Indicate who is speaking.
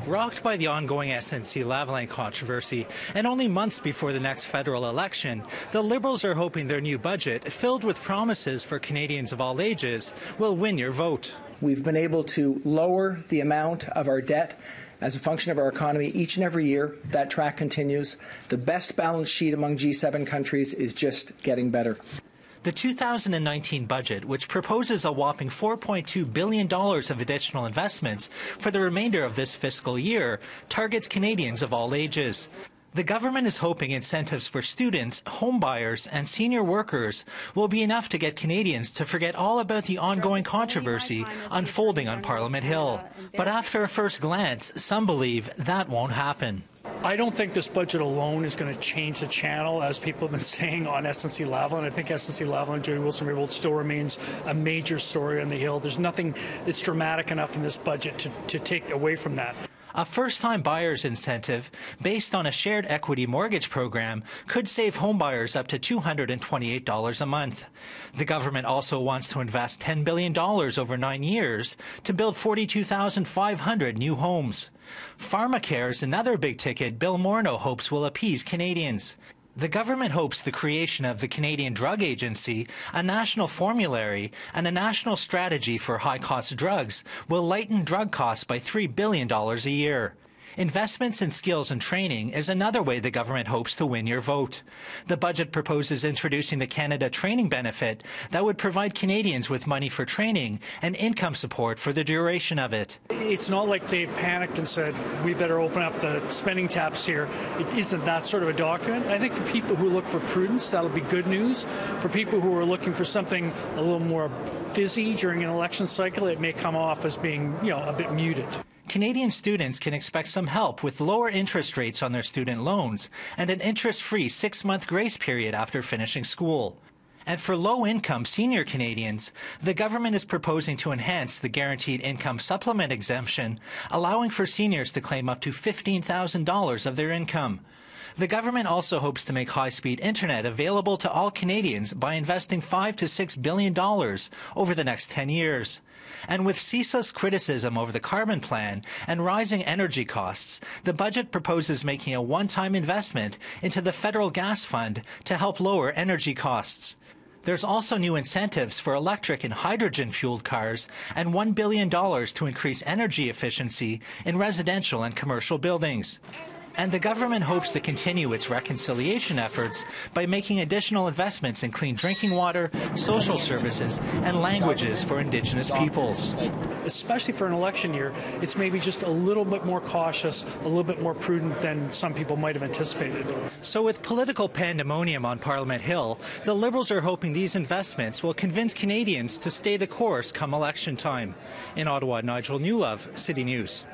Speaker 1: Rocked by the ongoing SNC-Lavalin controversy, and only months before the next federal election, the Liberals are hoping their new budget, filled with promises for Canadians of all ages, will win your vote.
Speaker 2: We've been able to lower the amount of our debt as a function of our economy each and every year. That track continues. The best balance sheet among G7 countries is just getting better.
Speaker 1: The 2019 budget, which proposes a whopping $4.2 billion of additional investments for the remainder of this fiscal year, targets Canadians of all ages. The government is hoping incentives for students, homebuyers, and senior workers will be enough to get Canadians to forget all about the ongoing controversy unfolding on Parliament Hill. But after a first glance, some believe that won't happen.
Speaker 3: I don't think this budget alone is going to change the channel, as people have been saying on SNC-Lavalin. I think SNC-Lavalin, Jerry Wilson Raybould still remains a major story on the Hill. There's nothing that's dramatic enough in this budget to take away from that.
Speaker 1: A first-time buyer's incentive, based on a shared equity mortgage program, could save homebuyers up to $228 a month. The government also wants to invest $10 billion over 9 years to build 42,500 new homes. Pharmacare is another big ticket Bill Morneau hopes will appease Canadians. The government hopes the creation of the Canadian Drug Agency, a national formulary, and a national strategy for high-cost drugs will lighten drug costs by $3 billion a year. Investments in skills and training is another way the government hopes to win your vote. The budget proposes introducing the Canada Training Benefit that would provide Canadians with money for training and income support for the duration of it.
Speaker 3: It's not like they panicked and said, we better open up the spending taps here. It isn't that sort of a document. I think for people who look for prudence, that'll be good news. For people who are looking for something a little more fizzy during an election cycle, it may come off as being, a bit muted.
Speaker 1: Canadian students can expect some help with lower interest rates on their student loans and an interest-free 6-month grace period after finishing school. And for low-income senior Canadians, the government is proposing to enhance the Guaranteed Income Supplement exemption, allowing for seniors to claim up to $15,000 of their income. The government also hopes to make high-speed internet available to all Canadians by investing $5 to $6 billion over the next 10 years. And with ceaseless criticism over the carbon plan and rising energy costs, the budget proposes making a one-time investment into the federal gas fund to help lower energy costs. There's also new incentives for electric and hydrogen-fueled cars and $1 billion to increase energy efficiency in residential and commercial buildings. And the government hopes to continue its reconciliation efforts by making additional investments in clean drinking water, social services, and languages for Indigenous peoples.
Speaker 3: Especially for an election year, it's maybe just a little bit more cautious, a little bit more prudent than some people might have anticipated.
Speaker 1: So with political pandemonium on Parliament Hill, the Liberals are hoping these investments will convince Canadians to stay the course come election time. In Ottawa, Nigel Newlove, City News.